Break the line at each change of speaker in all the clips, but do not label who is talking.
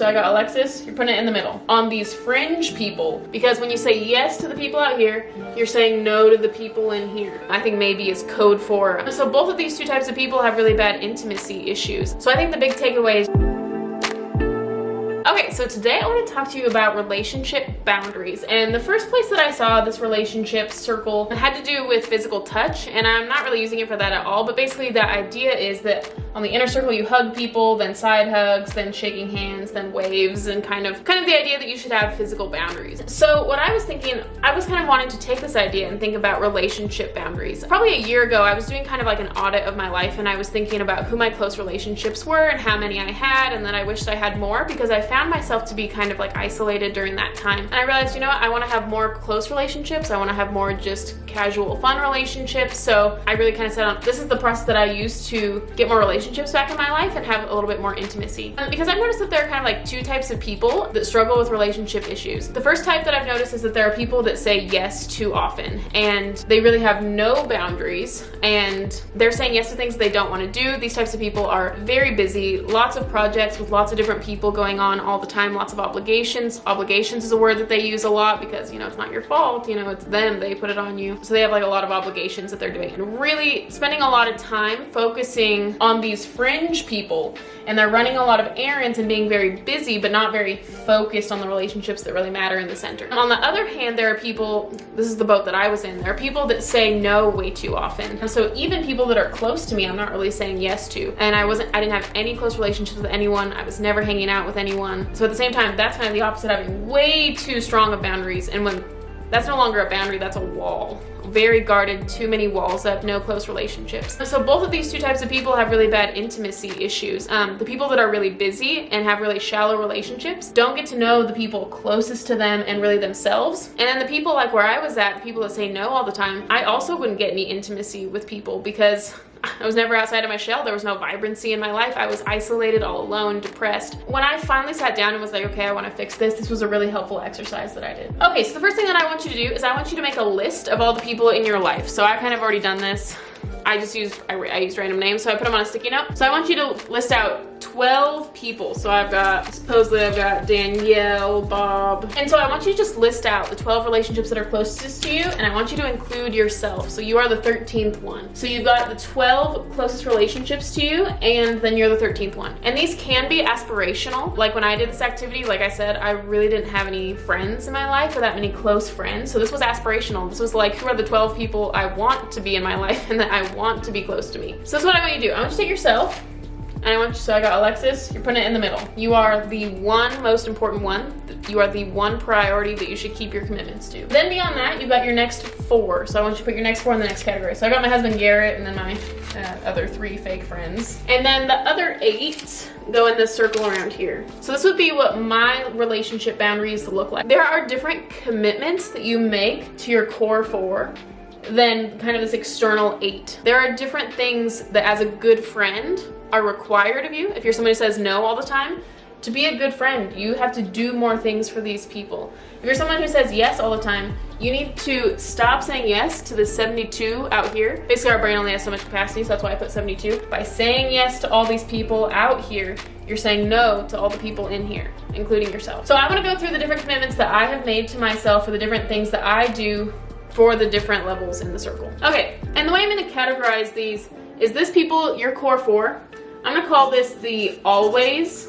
So I got Alexis, you're putting it in the middle. On these fringe people, because when you say yes to the people out here, you're saying no to the people in here. I think maybe is code for. So both of these two types of people have really bad intimacy issues. So I think the big takeaway is, okay, so today I want to talk to you about relationship boundaries. And the first place that I saw this relationship circle had to do with physical touch, and I'm not really using it for that at all, but basically the idea is that on the inner circle you hug people, then side hugs, then shaking hands, then waves, and kind of the idea that you should have physical boundaries. So what I was thinking, I was kind of wanting to take this idea and think about relationship boundaries. Probably a year ago, I was doing kind of like an audit of my life, and I was thinking about who my close relationships were and how many I had, and then I wished I had more because I found myself to be kind of like isolated during that time. And I realized, you know what, I want to have more close relationships. I want to have more just casual fun relationships. So I really kind of set on, this is the process that I use to get more relationships back in my life and have a little bit more intimacy. Because I've noticed that there are kind of like two types of people that struggle with relationship issues. The first type that I've noticed is that there are people that say yes too often, and they really have no boundaries, and they're saying yes to things they don't want to do. These types of people are very busy, lots of projects with lots of different people going on all the time, lots of obligations. Obligations is a word that they use a lot because, you know, it's not your fault, you know, it's them, they put it on you. So they have like a lot of obligations that they're doing, and really spending a lot of time focusing on these fringe people, and they're running a lot of errands and being very busy but not very focused on the relationships that really matter in the center. On the other hand, there are people, this is the boat that I was in, there are people that say no way too often. And so even people that are close to me, I'm not really saying yes to. And I didn't have any close relationships with anyone. I was never hanging out with anyone. So at the same time, that's kind of the opposite, having way too strong of boundaries. And when that's no longer a boundary, that's a wall. Very guarded, too many walls up, no close relationships. So both of these two types of people have really bad intimacy issues. The people that are really busy and have really shallow relationships don't get to know the people closest to them and really themselves. And then the people like where I was at, the people that say no all the time, I also wouldn't get any intimacy with people because I was never outside of my shell. There was no vibrancy in my life. I was isolated, all alone, depressed. When I finally sat down and was like, okay, I want to fix this, this was a really helpful exercise that I did. Okay, so the first thing that I want you to do is I want you to make a list of all the people in your life. So I've kind of already done this. I used random names, so I put them on a sticky note. So I want you to list out 12 people. So supposedly I've got Danielle, Bob. And so I want you to just list out the 12 relationships that are closest to you, and I want you to include yourself. So you are the 13th one. So you've got the 12 closest relationships to you, and then you're the 13th one. And these can be aspirational. Like when I did this activity, like I said, I really didn't have any friends in my life or that many close friends. So this was aspirational. This was like, who are the 12 people I want to be in my life and that I want to be close to me. So that's what I want you to do. I want you to take yourself, and so I got Alexis, you're putting it in the middle. You are the one most important one. You are the one priority that you should keep your commitments to. Then beyond that, you've got your next 4. So I want you to put your next 4 in the next category. So I got my husband Garrett, and then my other 3 fake friends. And then the other 8 go in this circle around here. So this would be what my relationship boundaries look like. There are different commitments that you make to your core 4 than kind of this external 8. There are different things that as a good friend are required of you. If you're somebody who says no all the time, to be a good friend, you have to do more things for these people. If you're someone who says yes all the time, you need to stop saying yes to the 72 out here. Basically, our brain only has so much capacity, so that's why I put 72. By saying yes to all these people out here, you're saying no to all the people in here, including yourself. So I'm gonna go through the different commitments that I have made to myself for the different things that I do for the different levels in the circle. Okay, and the way I'm gonna categorize these is this people, your core 4. I'm gonna call this the always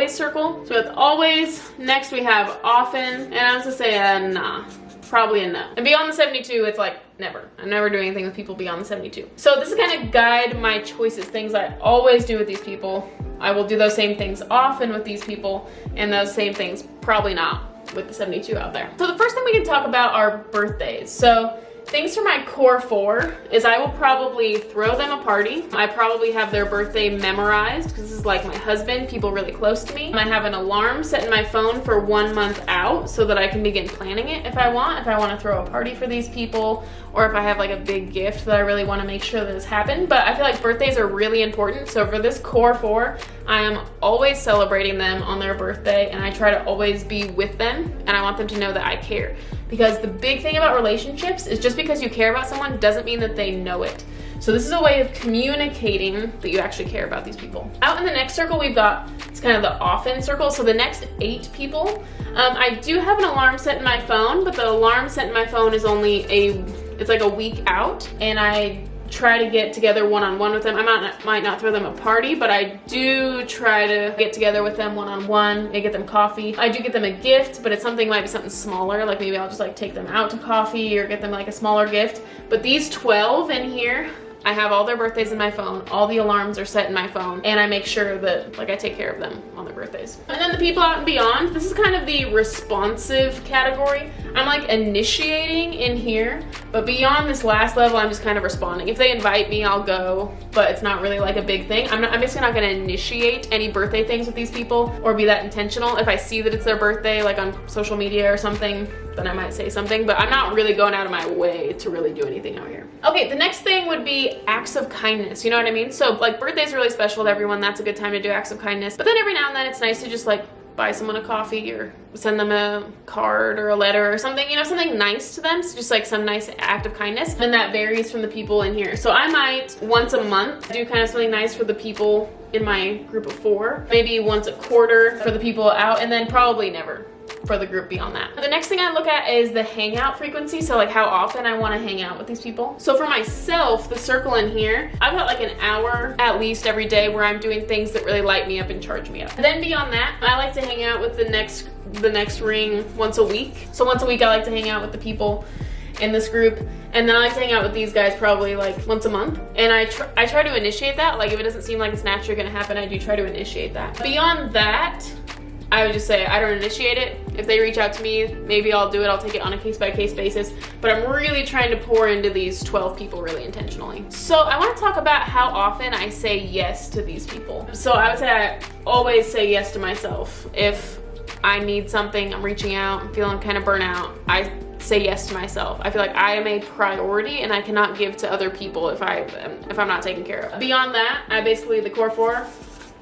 circle. So with always, next we have often, and I was gonna say nah, probably a no. And beyond the 72, it's like never. I'm never doing anything with people beyond the 72. So this is gonna guide my choices, things I always do with these people. I will do those same things often with these people, and those same things probably not with the 72 out there. So the first thing we can talk about are birthdays. So things for my core 4 is I will probably throw them a party. I probably have their birthday memorized because this is like my husband, people really close to me. I have an alarm set in my phone for 1 month out so that I can begin planning it if I want to throw a party for these people, or if I have like a big gift that I really want to make sure that has happened. But I feel like birthdays are really important. So for this core 4, I am always celebrating them on their birthday, and I try to always be with them, and I want them to know that I care. Because the big thing about relationships is just because you care about someone doesn't mean that they know it. So this is a way of communicating that you actually care about these people. Out in the next circle, we've got, it's kind of the often circle. So the next 8 people, I do have an alarm set in my phone, but the alarm set in my phone is only it's like a week out, and I try to get together one-on-one with them. I might not throw them a party, but I do try to get together with them one-on-one. I get them coffee. I do get them a gift, but it's might be something smaller. Like maybe I'll just like take them out to coffee or get them like a smaller gift. But these 12 in here, I have all their birthdays in my phone. All the alarms are set in my phone, and I make sure that like I take care of them on their birthdays. And then the people out and beyond, this is kind of the responsive category. I'm like initiating in here, but beyond this last level, I'm just kind of responding. If they invite me, I'll go, but it's not really like a big thing. I'm basically not gonna initiate any birthday things with these people or be that intentional. If I see that it's their birthday, like on social media or something, then I might say something, but I'm not really going out of my way to really do anything out here. Okay, the next thing would be acts of kindness, you know what I mean? So like birthdays are really special to everyone. That's a good time to do acts of kindness. But then every now and then it's nice to just like buy someone a coffee or send them a card or a letter or something, you know, something nice to them. So just like some nice act of kindness. And that varies from the people in here. So I might once a month do kind of something nice for the people in my group of 4, maybe once a quarter for the people out, and then probably never for the group beyond that. The next thing I look at is the hangout frequency. So like how often I want to hang out with these people. So for myself, the circle in here, I've got like an hour at least every day where I'm doing things that really light me up and charge me up. And then beyond that, I like to hang out with the next ring once a week. So once a week I like to hang out with the people in this group, and then I like to hang out with these guys probably like once a month. And I try to initiate that. Like if it doesn't seem like it's naturally gonna happen, I do try to initiate that. Beyond that, I would just say I don't initiate it. If they reach out to me, maybe I'll do it. I'll take it on a case-by-case basis. But I'm really trying to pour into these 12 people really intentionally. So I want to talk about how often I say yes to these people. So I would say I always say yes to myself. If I need something, I'm reaching out, I'm feeling kind of burnt out, I say yes to myself. I feel like I am a priority and I cannot give to other people if I'm not taken care of. Beyond that, the core 4,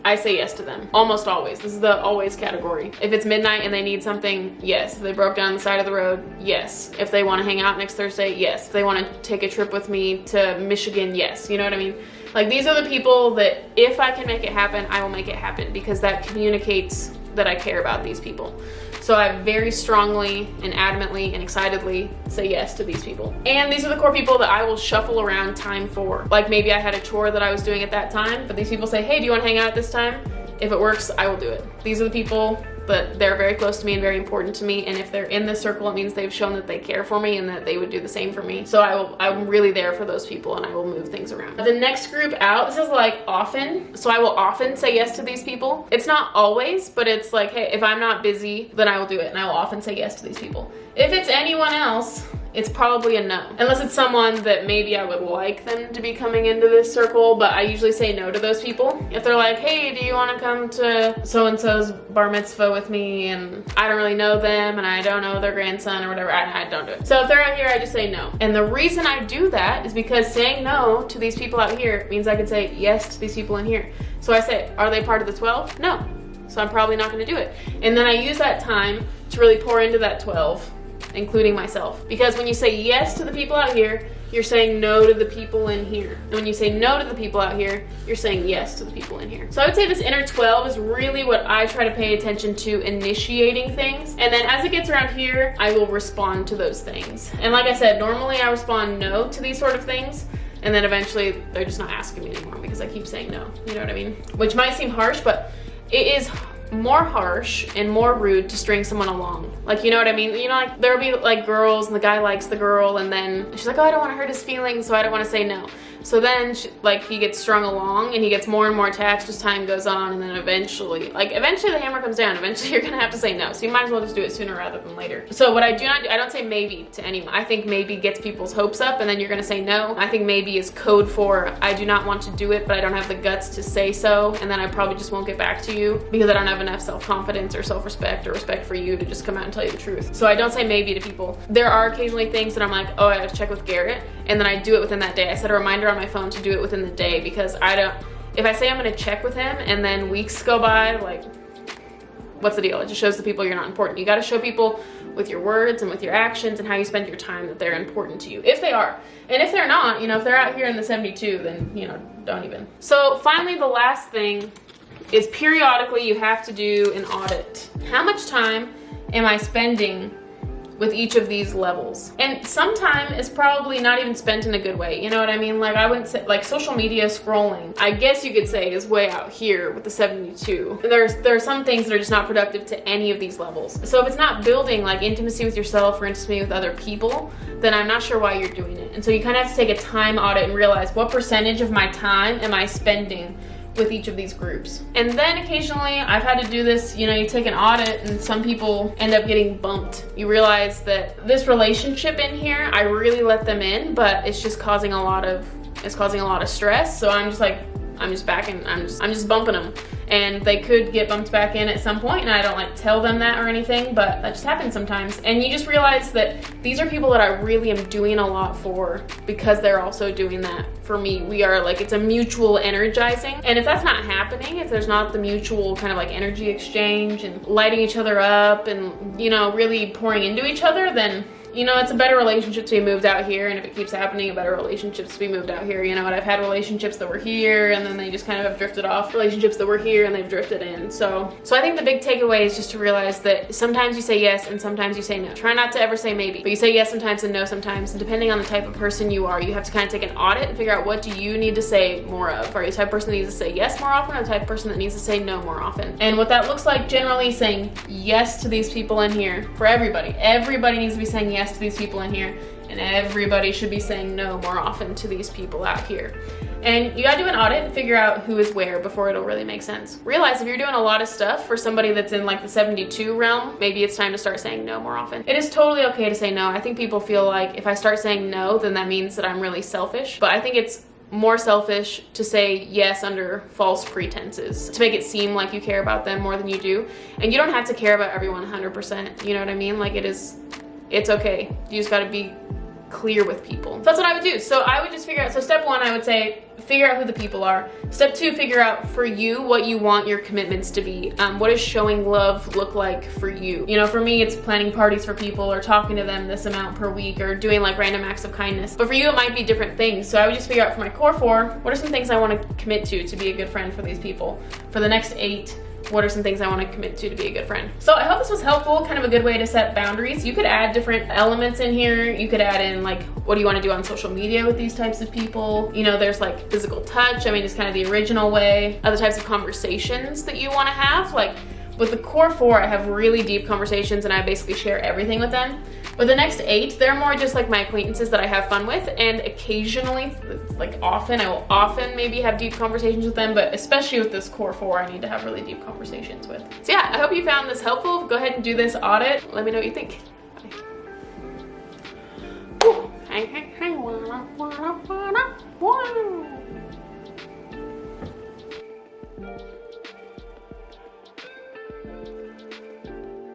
I say yes to them. Almost always. This is the always category. If it's midnight and they need something, yes. If they broke down the side of the road, yes. If they want to hang out next Thursday, yes. If they want to take a trip with me to Michigan, yes. You know what I mean? Like these are the people that if I can make it happen, I will make it happen, because that communicates that I care about these people. So I very strongly and adamantly and excitedly say yes to these people. And these are the core people that I will shuffle around time for. Like maybe I had a chore that I was doing at that time, but these people say, hey, do you want to hang out at this time? If it works, I will do it. These are the people that they're very close to me and very important to me. And if they're in this circle, it means they've shown that they care for me and that they would do the same for me. So I'm really there for those people, and I will move things around. The next group out, this is like often. So I will often say yes to these people. It's not always, but it's like, hey, if I'm not busy, then I will do it. And I will often say yes to these people. If it's anyone else, it's probably a no. Unless it's someone that maybe I would like them to be coming into this circle, but I usually say no to those people. If they're like, hey, do you want to come to so-and-so's bar mitzvah with me, and I don't really know them and I don't know their grandson or whatever, I don't do it. So if they're out here, I just say no. And the reason I do that is because saying no to these people out here means I can say yes to these people in here. So I say, are they part of the 12? No. So I'm probably not going to do it. And then I use that time to really pour into that 12, including myself. Because when you say yes to the people out here, you're saying no to the people in here. And when you say no to the people out here, you're saying yes to the people in here. So I would say this inner 12 is really what I try to pay attention to, initiating things. And then as it gets around here, I will respond to those things. And like I said, normally I respond no to these sort of things. And then eventually they're just not asking me anymore because I keep saying no. You know what I mean? Which might seem harsh, but it is more harsh and more rude to string someone along. Like, you know what I mean? You know, like there'll be like girls and the guy likes the girl, and then she's like, oh, I don't want to hurt his feelings, so I don't want to say no. So then he gets strung along and he gets more and more attached as time goes on, and then eventually the hammer comes down. Eventually you're gonna have to say no. So you might as well just do it sooner rather than later. So what I do not do, I don't say maybe to anyone. I think maybe gets people's hopes up and then you're gonna say no. I think maybe is code for I do not want to do it, but I don't have the guts to say so, and then I probably just won't get back to you because I don't have enough self-confidence or self-respect or respect for you to just come out and tell you the truth. So I don't say maybe to people. There are occasionally things that I'm like, oh, I have to check with Garrett, and then I do it within that day. I set a reminder on my phone to do it within the day, because if I say I'm gonna check with him and then weeks go by, like what's the deal? It just shows the people you're not important. You got to show people with your words and with your actions and how you spend your time that they're important to you, if they are. And if they're not, you know, if they're out here in the 72, then, you know, don't even. So finally, the last thing is periodically you have to do an audit. How much time am I spending with each of these levels? And some time is probably not even spent in a good way. You know what I mean? Like, I wouldn't say, like, social media scrolling, I guess you could say is way out here with the 72. There are some things that are just not productive to any of these levels. So if it's not building like intimacy with yourself or intimacy with other people, then I'm not sure why you're doing it. And so you kind of have to take a time audit and realize what percentage of my time am I spending with each of these groups. And then occasionally I've had to do this, you know, you take an audit and some people end up getting bumped. You realize that this relationship in here, I really let them in, but it's just causing a lot of stress. So I'm just like, I'm just bumping them. And they could get bumped back in at some point, and I don't like tell them that or anything, but that just happens sometimes. And you just realize that these are people that I really am doing a lot for because they're also doing that for me. We are like, it's a mutual energizing. And if that's not happening, if there's not the mutual kind of like energy exchange and lighting each other up and, you know, really pouring into each other, then, you know, it's a better relationship to be moved out here. And if it keeps happening, a better relationship to be moved out here. You know, and I've had relationships that were here and then they just kind of have drifted off. Relationships that were here and they've drifted in. So I think the big takeaway is just to realize that sometimes you say yes and sometimes you say no. Try not to ever say maybe, but you say yes sometimes and no sometimes. And depending on the type of person you are, you have to kind of take an audit and figure out what do you need to say more of. Are you the type of person that needs to say yes more often or the type of person that needs to say no more often? And what that looks like generally saying yes to these people in here for everybody. Everybody needs to be saying yes to these people in here, and everybody should be saying no more often to these people out here. And you gotta do an audit and figure out who is where before it'll really make sense. Realize if you're doing a lot of stuff for somebody that's in like the 72 realm, maybe it's time to start saying no more often. It is totally okay to say no. I think people feel like if I start saying no, then that means that I'm really selfish. But I think it's more selfish to say yes under false pretenses, to make it seem like you care about them more than you do. And you don't have to care about everyone 100%. You know what I mean? Like, it's okay. You just gotta be clear with people. So that's what I would do. So I would just figure out, so step one, I would say, figure out who the people are. Step two, figure out for you what you want your commitments to be. What does showing love look like for you? You know, for me, it's planning parties for people or talking to them this amount per week or doing like random acts of kindness. But for you, it might be different things. So I would just figure out for my core 4, what are some things I want to commit to be a good friend for these people? For the next 8, what are some things I want to commit to be a good friend? So I hope this was helpful, kind of a good way to set boundaries. You could add different elements in here. You could add in like, what do you want to do on social media with these types of people? You know, there's like physical touch. I mean, it's kind of the original way. Other types of conversations that you want to have. Like with the core 4, I have really deep conversations and I basically share everything with them. But the next 8, they're more just like my acquaintances that I have fun with, and occasionally, like often, I will often maybe have deep conversations with them, but especially with this core 4, I need to have really deep conversations with. So yeah, I hope you found this helpful. Go ahead and do this audit. Let me know what you think. Bye.